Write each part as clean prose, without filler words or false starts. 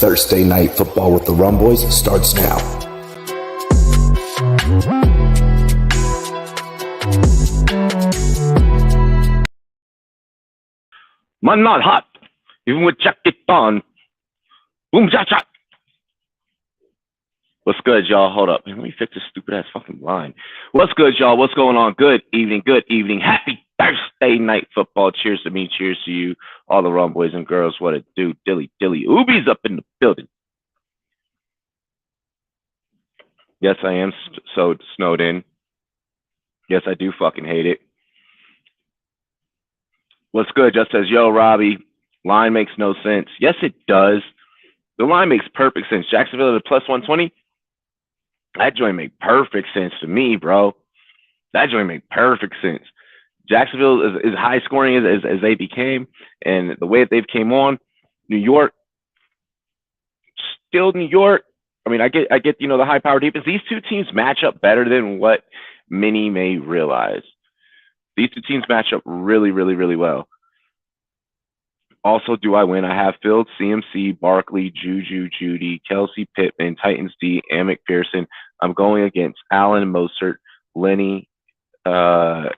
Thursday Night Football with the Rumboyz starts now. Man not hot, even with jacket on. Boom, shot, shot. What's good, y'all? Hold up. Let me fix this stupid ass fucking line. What's good, y'all? What's going on? Good evening, good evening. Happy Thursday Night Football. Cheers to me, cheers to you, all the Rumboyz and girls. What it do? Dilly, dilly. Oobies up in the building. Yes, I am so snowed in. Yes, I do fucking hate it. What's good? Just says, yo, Robbie, line makes no sense. Yes, it does. The line makes perfect sense. Jacksonville at a plus 120. That joint make perfect sense to me, bro. That joint make perfect sense. Jacksonville is high scoring as they became, and the way that they've came on. New York, still New York. I mean, I get the high power defense. These two teams match up better than what many may realize. These two teams match up really, really, really well. Also, do I win? I have Field, CMC, Barkley, Juju, Judy, Kelsey, Pittman, Titans D, and McPherson. I'm going against Allen, Mostert, Lenny, Allen,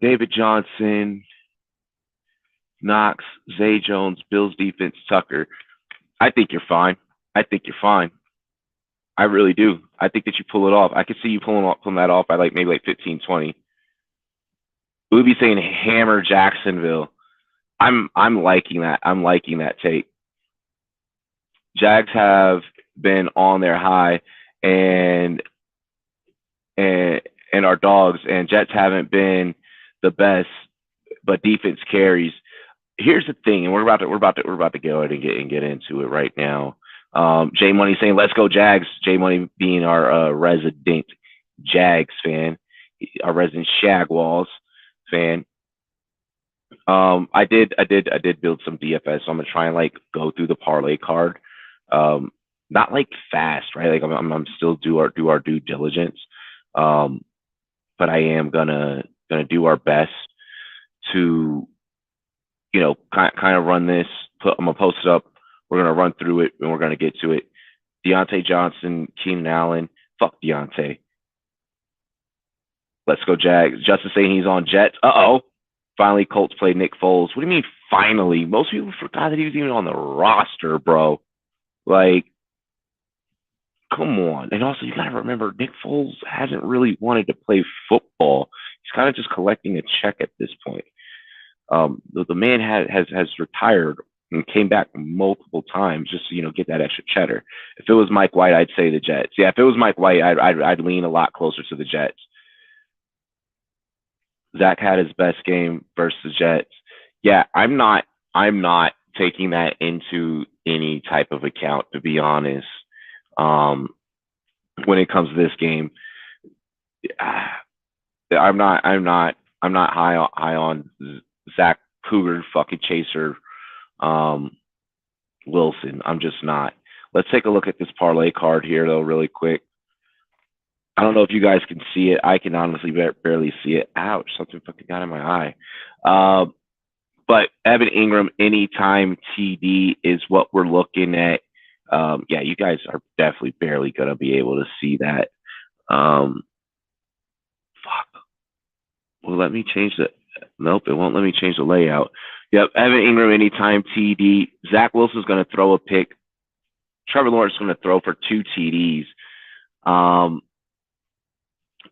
David Johnson, Knox, Zay Jones, Bills defense, Tucker. I think you're fine. I really do. I think that you pull it off. I could see you pulling that off by maybe 15, 20. We would be saying hammer Jacksonville. I'm liking that. I'm liking that take. Jags have been on their high and our dogs, and Jets haven't been the best, but defense carries. Here's the thing, and we're about to go ahead and get into it right now. J Money saying, "Let's go Jags." J Money being our resident Jags fan, our resident Shagwalls fan. I did build some DFS, so I'm gonna try and go through the parlay card. Not fast, right? I'm still do our due diligence. But I am gonna do our best to, kind of run this. I'm gonna post it up. We're gonna run through it and we're gonna get to it. Deontay Johnson, Keenan Allen. Fuck Deontay. Let's go Jags. Justin saying he's on Jets. Finally, Colts played Nick Foles. What do you mean finally? Most people forgot that he was even on the roster, bro. Come on. And also, you got to remember, Nick Foles hasn't really wanted to play football. He's kind of just collecting a check at this point. The man has retired and came back multiple times just to, get that extra cheddar. If it was Mike White, I'd say the Jets. Yeah, if it was Mike White, I'd lean a lot closer to the Jets. Zach had his best game versus the Jets. Yeah, I'm not taking that into any type of account, to be honest. When it comes to this game, I'm not high on Zach Cougar fucking Chaser Wilson. I'm just not. Let's take a look at this parlay card here though, really quick. I don't know if you guys can see it. I can honestly barely see it. Ouch, something fucking got in my eye. But Evan Ingram anytime TD is what we're looking at. Yeah, you guys are definitely barely going to be able to see that. Fuck. Well, let me change the... Nope, it won't let me change the layout. Yep, Evan Ingram anytime TD. Zach Wilson's going to throw a pick. Trevor Lawrence is going to throw for 2 TDs.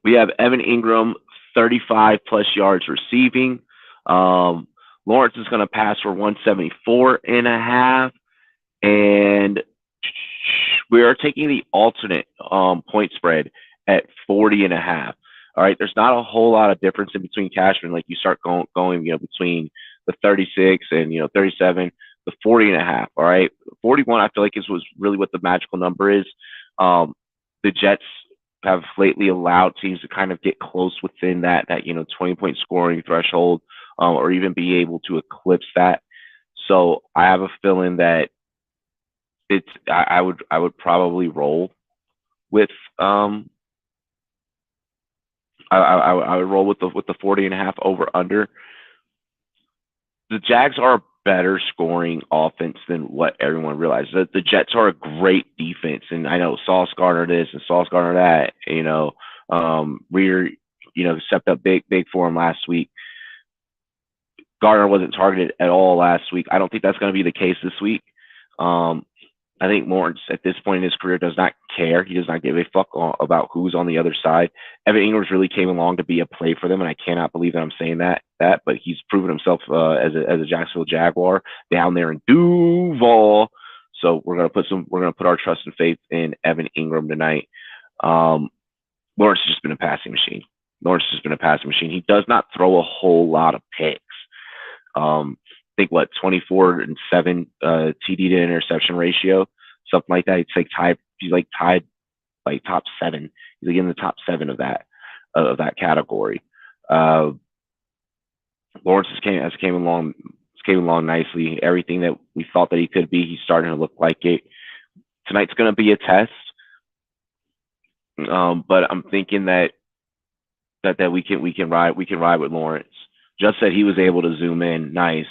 We have Evan Ingram, 35-plus yards receiving. Lawrence is going to pass for 174.5. And we are taking the alternate point spread at 40.5. All right, there's not a whole lot of difference in between Cashman. You start going, between the 36 and 37, the 40.5. All right, 41. I feel like was really what the magical number is. The Jets have lately allowed teams to kind of get close within that 20-point scoring threshold, or even be able to eclipse that. So I have a feeling that I would probably roll with I would roll with the 40.5 over under. The Jags are better scoring offense than what everyone realized. The Jets are a great defense, and I know Sauce Gardner this and Sauce Gardner that. Reader, stepped up big for him last week. Gardner wasn't targeted at all last week. I don't think that's going to be the case this week. I think Lawrence, at this point in his career, does not care. He does not give a fuck about who's on the other side. Evan Ingram's really came along to be a play for them, and I cannot believe that I'm saying that. But he's proven himself as a Jacksonville Jaguar down there in Duval. So we're gonna put our trust and faith in Evan Ingram tonight. Lawrence has just been a passing machine. He does not throw a whole lot of picks. I think 24-7 TD to interception ratio, something like that. It's like tied. He's like tied, like top 7. He's like in the top 7 of that category. Lawrence has came along nicely. Everything that we thought that he could be, he's starting to look like it. Tonight's going to be a test, but I'm thinking that we can ride with Lawrence. Just that he was able to zoom in, nice.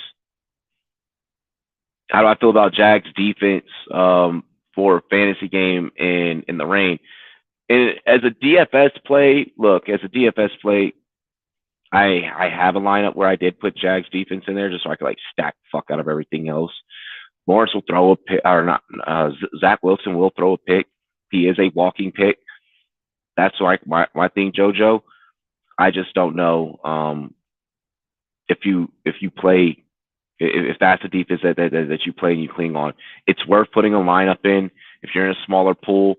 How do I feel about Jags defense for a fantasy game in the rain? And as a DFS play, I have a lineup where I did put Jags defense in there just so I could like stack the fuck out of everything else. Lawrence will throw a pick, or not. Zach Wilson will throw a pick. He is a walking pick. That's like my thing, JoJo. I just don't know if you play. If that's a defense that you play and you cling on, it's worth putting a lineup in. If you're in a smaller pool,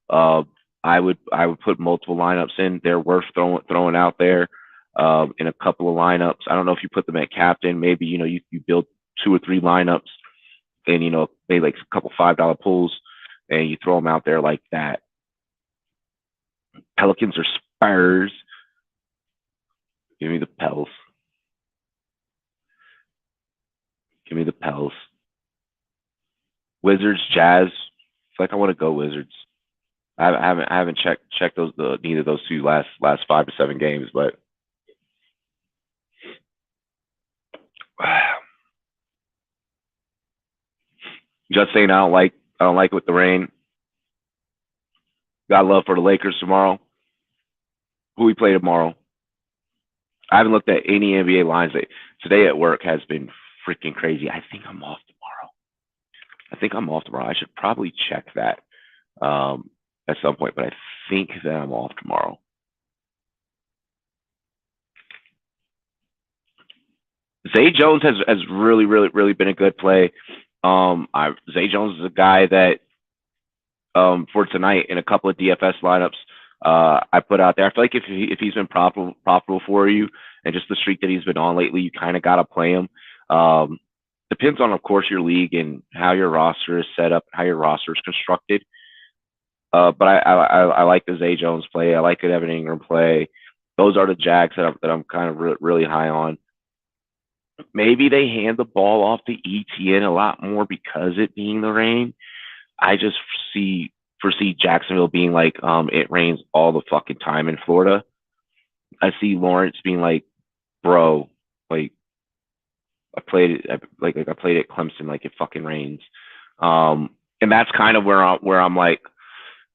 I would put multiple lineups in. They're worth throwing out there in a couple of lineups. I don't know if you put them at captain. Maybe you build 2 or 3 lineups and maybe like a couple $5 pools and you throw them out there like that. Pelicans or Spurs? Give me the Pels. Give me the Pels. Wizards, Jazz. I feel like I want to go Wizards. I haven't checked those neither of those two last 5 to 7 games, but just saying I don't like it with the rain. Got love for the Lakers tomorrow. Who we play tomorrow? I haven't looked at any NBA lines. Today at work has been freaking crazy. I think I'm off tomorrow. I should probably check that at some point, but I think that I'm off tomorrow. Zay Jones has really been a good play. Zay Jones is a guy that for tonight in a couple of DFS lineups I put out there. I feel like if he's been profitable for you and just the streak that he's been on lately, you kind of got to play him. Depends on, of course, your league and how your roster is set up, how your roster is constructed. But I like the Zay Jones play. I like the Evan Ingram play. Those are the Jags that I'm kind of really high on. Maybe they hand the ball off to ETN a lot more because it being the rain. I just foresee Jacksonville being like, it rains all the fucking time in Florida. I see Lawrence being like, bro, like I played at Clemson, like it fucking rains. And that's kind of where I'm like,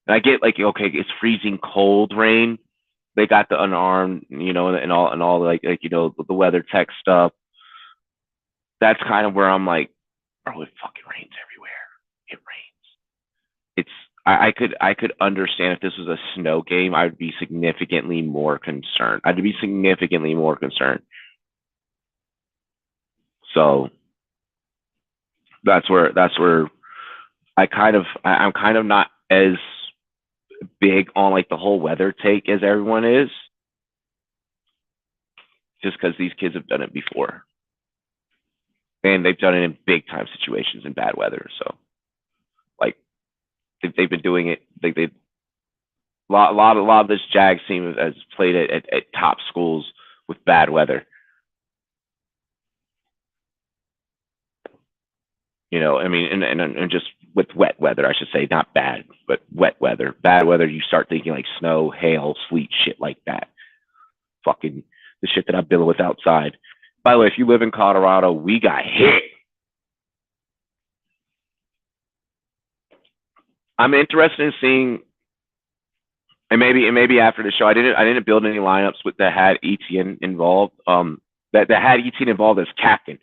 I get like, okay, it's freezing cold rain. They got the unarmed, and all like the weather tech stuff. That's kind of where I'm like, bro, it fucking rains everywhere. It rains. I could understand if this was a snow game, I would be significantly more concerned. So that's where I'm kind of not as big on like the whole weather take as everyone is, just because these kids have done it before. And they've done it in big time situations in bad weather. So, like, they've been doing it. A lot of this Jags team has played at top schools with bad weather. I mean, and just with wet weather, I should say, not bad, but wet weather. Bad weather, you start thinking like snow, hail, sleet, shit like that. Fucking the shit that I'm dealing with outside. By the way, if you live in Colorado, we got hit I'm interested in seeing, and maybe after the show, I didn't build any lineups that had ETN involved. That had ETN involved as captain.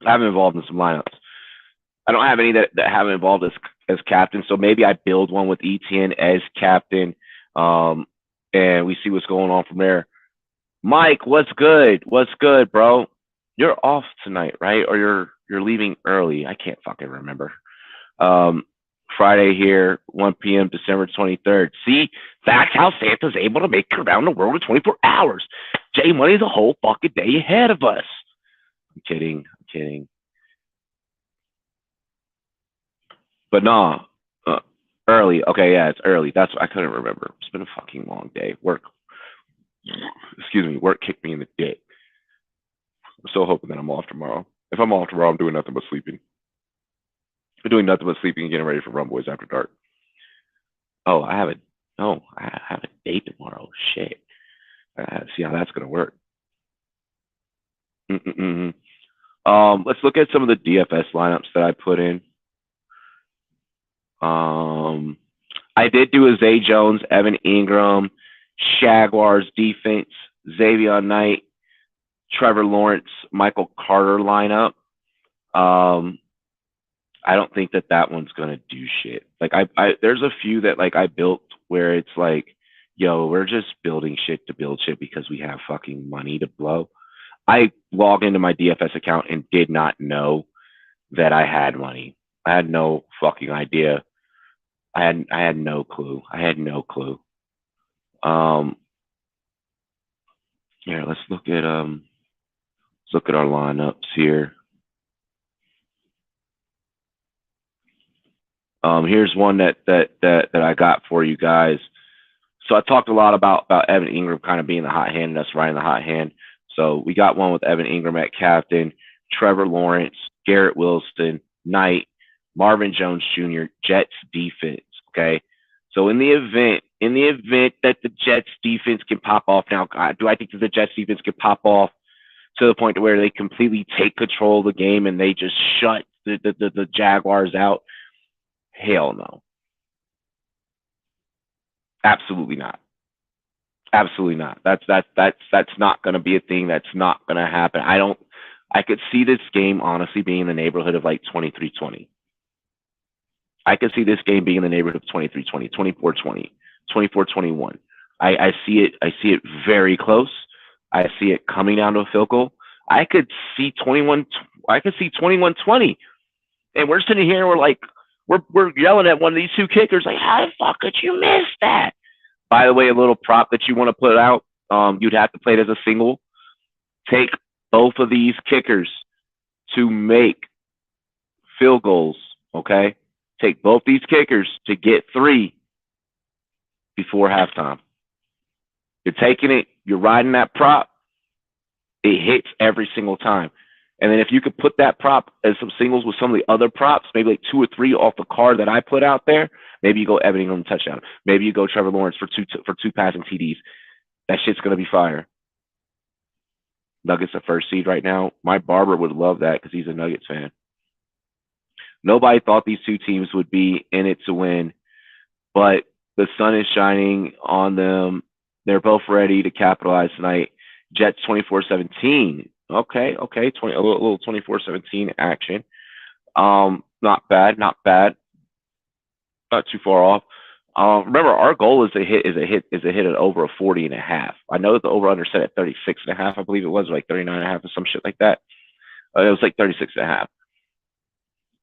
I haven't involved in some lineups. I don't have any that haven't involved as captain. So maybe I build one with ETN as captain, and we see what's going on from there. Mike, what's good? What's good, bro? You're off tonight, right? Or you're leaving early? I can't fucking remember. Friday here, 1 p.m., December 23rd. See, that's how Santa's able to make it around the world in 24 hours. J Money's a whole fucking day ahead of us. I'm kidding. But nah, early. Okay, yeah, it's early. That's what I couldn't remember. It's been a fucking long day. Work kicked me in the dick. I'm still hoping that I'm off tomorrow. If I'm off tomorrow, I'm doing nothing but sleeping. I'm doing nothing but sleeping and getting ready for Rumboyz After Dark. Oh, I have a date tomorrow. Shit. See how that's gonna work. Let's look at some of the DFS lineups that I put in. I did do a Zay Jones, Evan Ingram, Jaguars defense, Xavier Knight, Trevor Lawrence, Michael Carter lineup. I don't think that one's gonna do shit. Like there's a few that like I built where it's like, yo, we're just building shit to build shit because we have fucking money to blow. I logged into my DFS account and did not know that I had money. I had no fucking idea. I had no clue. Here, let's look at our lineups here. Here's one that I got for you guys. So I talked a lot about Evan Ingram kind of being the hot hand and us riding the hot hand. So we got one with Evan Ingram at captain, Trevor Lawrence, Garrett Wilson, Knight, Marvin Jones Jr., Jets defense. Okay. So in the event that the Jets defense can pop off now, do I think that the Jets defense can pop off to the point where they completely take control of the game and they just shut the Jaguars out? Hell no. Absolutely not. That's not going to be a thing. That's not going to happen. I could see this game honestly being in the neighborhood of like 23-20. I could see this game being in the neighborhood of 23-20, 24-20, 24-21. I see it very close. I see it coming down to a field goal. I could see 21-20. And we're sitting here and we're like, we're yelling at one of these two kickers like, how the fuck could you miss that? By the way, a little prop that you want to put out, you'd have to play it as a single. Take both of these kickers to make field goals, okay? Take both these kickers to get 3 before halftime. You're taking it, you're riding that prop, it hits every single time. And then if you could put that prop as some singles with some of the other props, maybe like 2 or 3 off the card that I put out there, maybe you go Evan Ingram touchdown. Maybe you go Trevor Lawrence for two passing TDs. That shit's going to be fire. Nuggets the first seed right now. My barber would love that because he's a Nuggets fan. Nobody thought these two teams would be in it to win, but the sun is shining on them. They're both ready to capitalize tonight. Jets 24-17. Okay. A little 24-17 action. Not bad. Not too far off. Remember, our goal is a hit at over a 40.5. I know that the over under set at 36.5. I believe it was like 39.5 or some shit like that. It was like 36.5.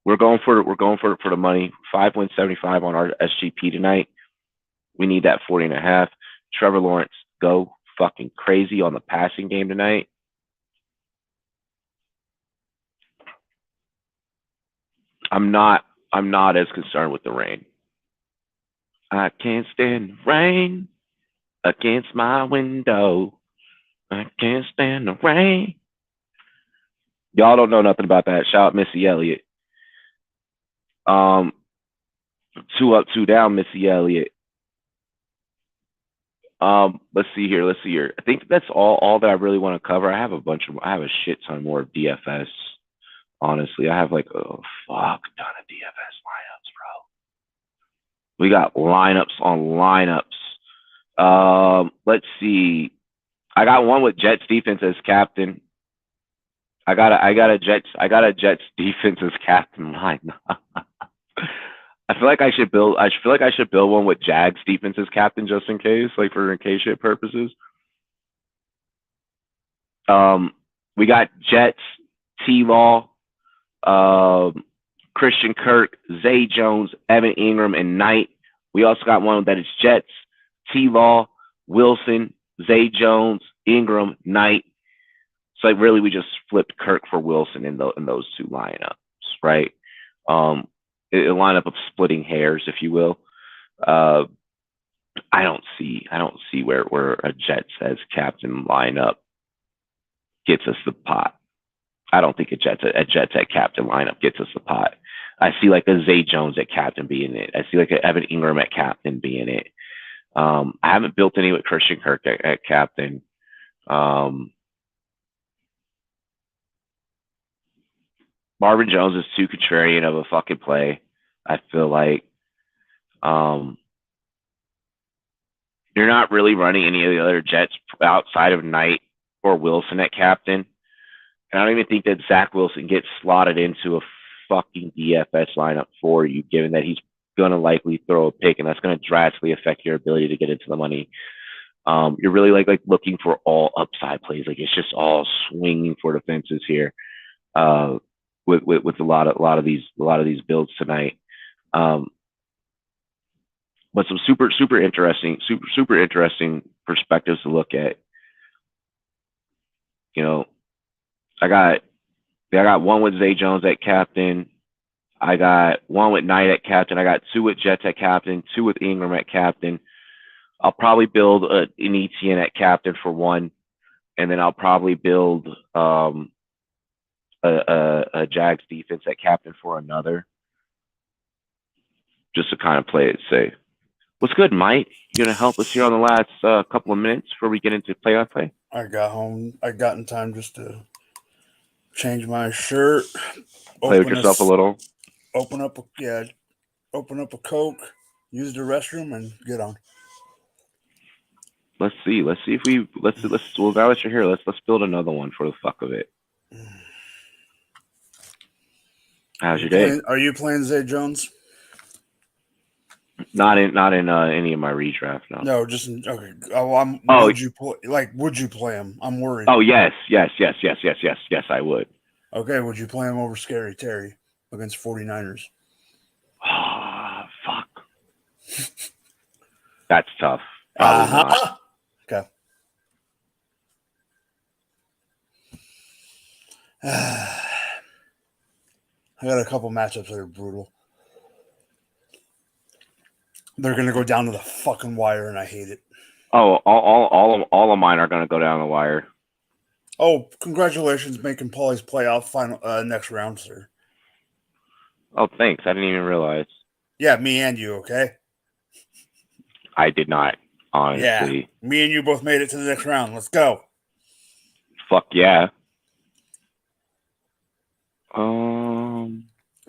We're going for the money. 5 wins 75 on our SGP tonight. We need that 40.5. Trevor Lawrence, go fucking crazy on the passing game tonight. I'm not as concerned with the rain. I can't stand the rain against my window. I can't stand the rain. Y'all don't know nothing about that. Shout out Missy Elliott. 2 up, 2 down, Missy Elliott. Let's see here. I think that's all that I really want to cover. I have a shit ton more of DFS. Honestly, I have like a fuck ton of DFS lineups, bro. We got lineups on lineups. Let's see. I got one with Jets defense as captain. I got a Jets defense as captain line. I feel like I should build one with Jags defense as captain just in case, like for in case shit purposes. We got Jets, T-Law, Christian Kirk, Zay Jones, Evan Ingram, and Knight. We also got one that is Jets, T-Law, Wilson, Zay Jones, Ingram, Knight. So like really we just flipped Kirk for Wilson in those two lineups, right? A lineup of splitting hairs, if you will. I don't see where a Jets as captain lineup gets us the pot. I don't think a Jets at captain lineup gets us the pot. I see like a Zay Jones at captain being it. I see like an Evan Ingram at captain being it. I haven't built any with Christian Kirk at captain. Marvin Jones is too contrarian of a fucking play. I feel like you're not really running any of the other Jets outside of Knight or Wilson at captain. And I don't even think that Zach Wilson gets slotted into a fucking DFS lineup for you, given that he's going to likely throw a pick, and that's going to drastically affect your ability to get into the money. You're really like looking for all upside plays. Like it's just all swinging for the fences here with a lot of these builds tonight. But some super interesting perspectives to look at. You know, I got one with Zay Jones at captain. I got one with Knight at captain. I got two with Jets at captain, two with Ingram at captain. I'll probably build an Etienne at captain for one, and then I'll probably build a Jags defense at captain for another, just to kind of play it safe. What's good, Mike? You gonna help us here on the last couple of minutes before we get into play-by-play? I got home. I got in time just to change my shirt. Play with yourself a little. Open up a Coke, use the restroom, and get on. Let's see if we well now that you're here, let's build another one for the fuck of it. How's your day? Are you playing Zay Jones? Not in any of my redraft, no. No, just okay. Would you play him? I'm worried. Oh yes, I would. Okay, would you play him over Scary Terry against 49ers? Fuck. That's tough. Not. Okay. I got a couple matchups that are brutal. They're going to go down to the fucking wire, and I hate it. Oh, all of mine are going to go down the wire. Oh, congratulations making Paulie's playoff final next round, sir. Oh, thanks. I didn't even realize. Yeah, me and you, okay? I did not, honestly. Yeah, me and you both made it to the next round. Let's go. Fuck yeah.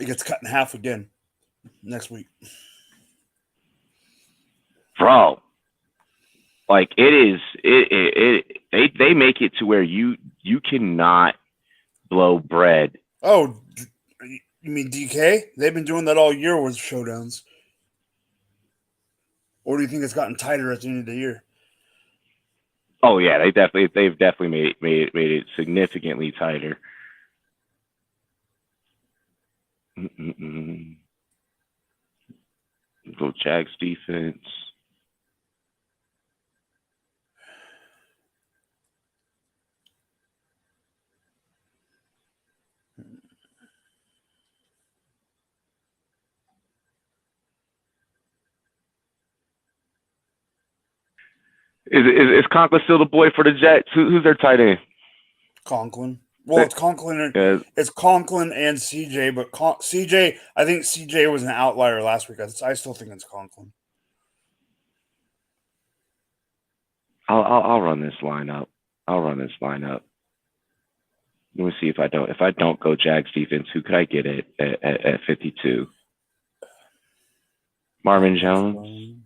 It gets cut in half again next week. Bro, like they make it to where you cannot blow bread. Oh, you mean DK? They've been doing that all year with showdowns. Or do you think it's gotten tighter at the end of the year? Oh yeah, they've definitely made it significantly tighter. Go Jags defense. Is Conklin still the boy for the Jets? Who's their tight end? Conklin. Well, it's Conklin. It's Conklin and CJ, but CJ. I think CJ was an outlier last week. I still think it's Conklin. I'll run this lineup. Let me see if I don't go Jags defense. Who could I get at 52? Marvin Jones.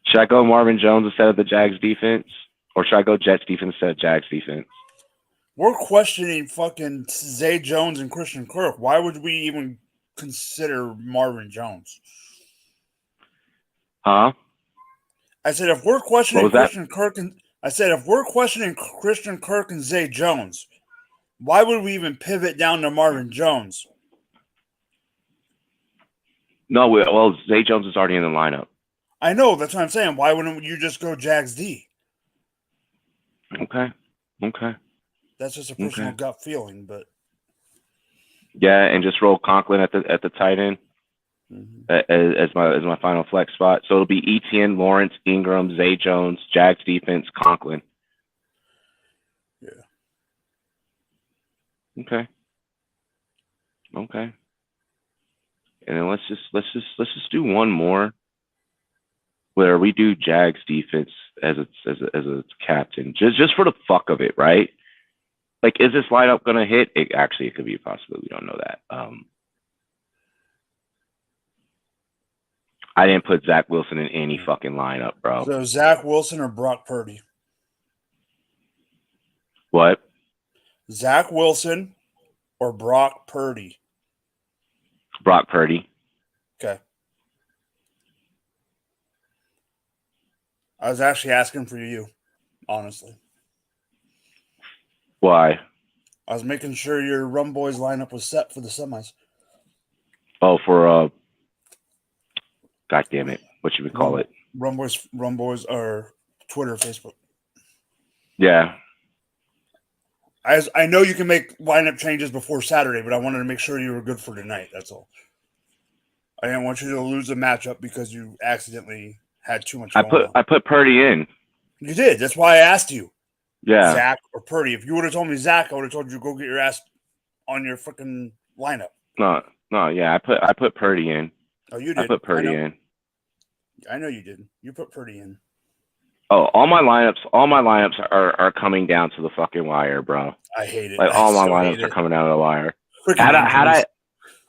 Should I go Marvin Jones instead of the Jags defense? Or should I go Jets defense instead of Jags defense? We're questioning fucking Zay Jones and Christian Kirk. Why would we even consider Marvin Jones? Huh? I said if we're questioning Christian Kirk and Zay Jones, why would we even pivot down to Marvin Jones? No, well, Zay Jones is already in the lineup. I know, that's what I'm saying. Why wouldn't you just go Jags D? Okay. That's just a personal gut feeling, but yeah, and just roll Conklin at the tight end as my final flex spot. So it'll be Etienne, Lawrence, Ingram, Zay Jones, Jags defense, Conklin. Yeah. Okay. And then let's just do one more where we do Jags defense as a captain, just for the fuck of it, right? Like, is this lineup gonna hit? It could be a possibility. We don't know that. I didn't put Zach Wilson in any fucking lineup, bro. So Zach Wilson or Brock Purdy? What? Zach Wilson or Brock Purdy? Brock Purdy. Okay. I was actually asking for you, honestly. Why? I was making sure your Rumboyz lineup was set for the semis. Oh, for God damn it! What should we call it? Rumboyz or Twitter, Facebook. Yeah. I know you can make lineup changes before Saturday, but I wanted to make sure you were good for tonight. That's all. I didn't want you to lose a matchup because you accidentally had too much. I put Purdy in. You did. That's why I asked you. Yeah. Zach or Purdy. If you would have told me Zach, I would have told you to go get your ass on your freaking lineup. No, yeah. I put Purdy in. Oh, you did. I put Purdy in. I know you did. You put Purdy in. Oh, all my lineups are coming down to the fucking wire, bro. I hate it. Like, all my lineups are coming down to the wire. I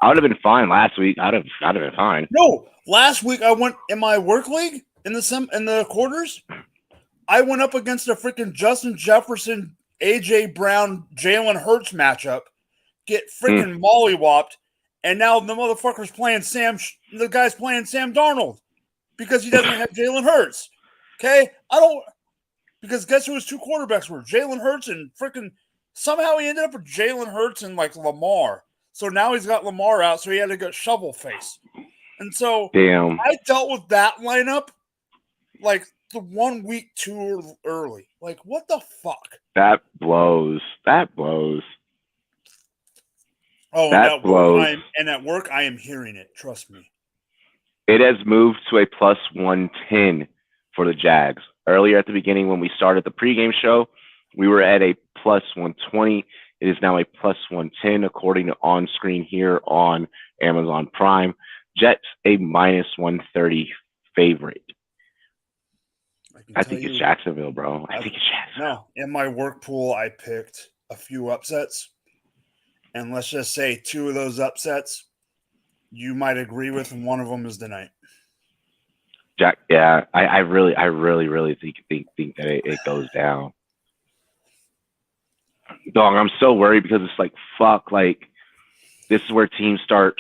would have been fine last week. I'd have been fine. No, last week I went in my work league in the quarters. I went up against a freaking Justin Jefferson, AJ Brown, Jalen Hurts matchup, get freaking mollywopped, and now the motherfucker's playing the guy's playing Sam Darnold because he doesn't have Jalen Hurts. Okay? Because guess who his two quarterbacks were? Jalen Hurts and freaking, somehow he ended up with Jalen Hurts and like Lamar. So now he's got Lamar out, so he had to go shovel face. And so I dealt with that lineup like the 1 week too early. Like, what the fuck? That blows. Oh, that blows. And at work, I am hearing it. Trust me. It has moved to a plus 110 for the Jags. Earlier at the beginning, when we started the pregame show, we were at a plus 120. It is now a plus 110 according to on screen here on Amazon Prime. Jets a minus 130 favorite. I think it's Jacksonville, bro. I think it's Jacksonville. No, in my work pool, I picked a few upsets. And let's just say two of those upsets you might agree with, and one of them is tonight. Yeah, I really think that it goes down. Dog, I'm so worried because it's like, fuck, like, this is where teams start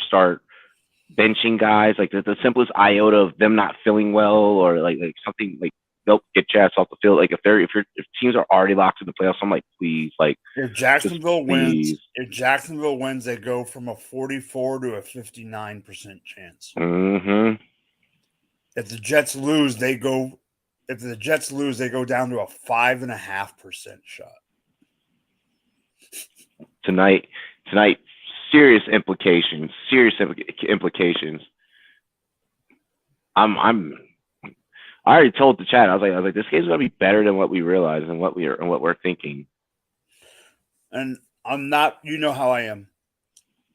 benching guys. Like, the simplest iota of them not feeling well or like something, like, they'll get your ass off the field. Like, if teams are already locked in the playoffs, I'm like, please, like, if Jacksonville wins, they go from a 44 to a 59% chance. Mm-hmm. If the Jets lose, they go down to a 5.5% shot. Tonight, serious implications. I already told the chat. I was like, this game's gonna be better than what we realize and what we're thinking. And I'm not. You know how I am.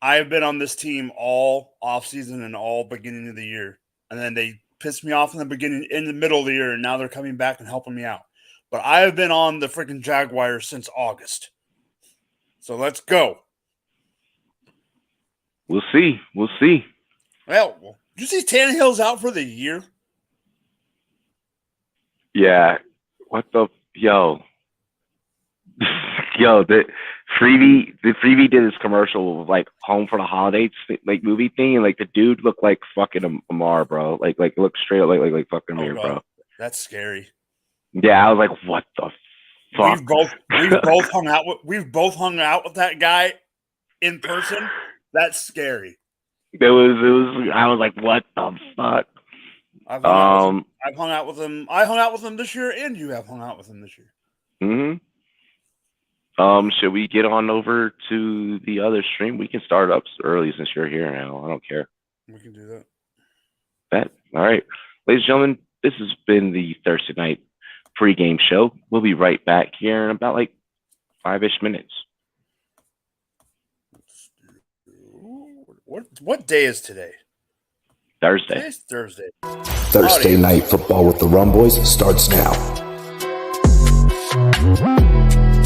I've been on this team all offseason and all beginning of the year, and then they pissed me off in the middle of the year, and now they're coming back and helping me out. But I have been on the freaking Jaguars since August. So let's go. We'll see. Well, Did you see Tannehill's out for the year? Yeah. What the yo? The Freebie did his commercial with, like, Home for the Holidays, like, movie thing, and, like, the dude looked like fucking Amar, bro. Like looked straight up like fucking Amir, bro. That's scary. Yeah, I was like, what the fuck? We've both hung out with that guy in person. That's scary. It was. I was like, what the fuck? I've hung out with him. I hung out with him this year, and you have hung out with him this year. Should we get on over to the other stream? We can start up early since you're here now. I don't care. We can do that. Bet. All right. Ladies and gentlemen, this has been the Thursday night pregame show. We'll be right back here in about like 5-ish minutes. What day is today? Thursday. Today's Thursday. Thursday night football with the Rumboyz starts now.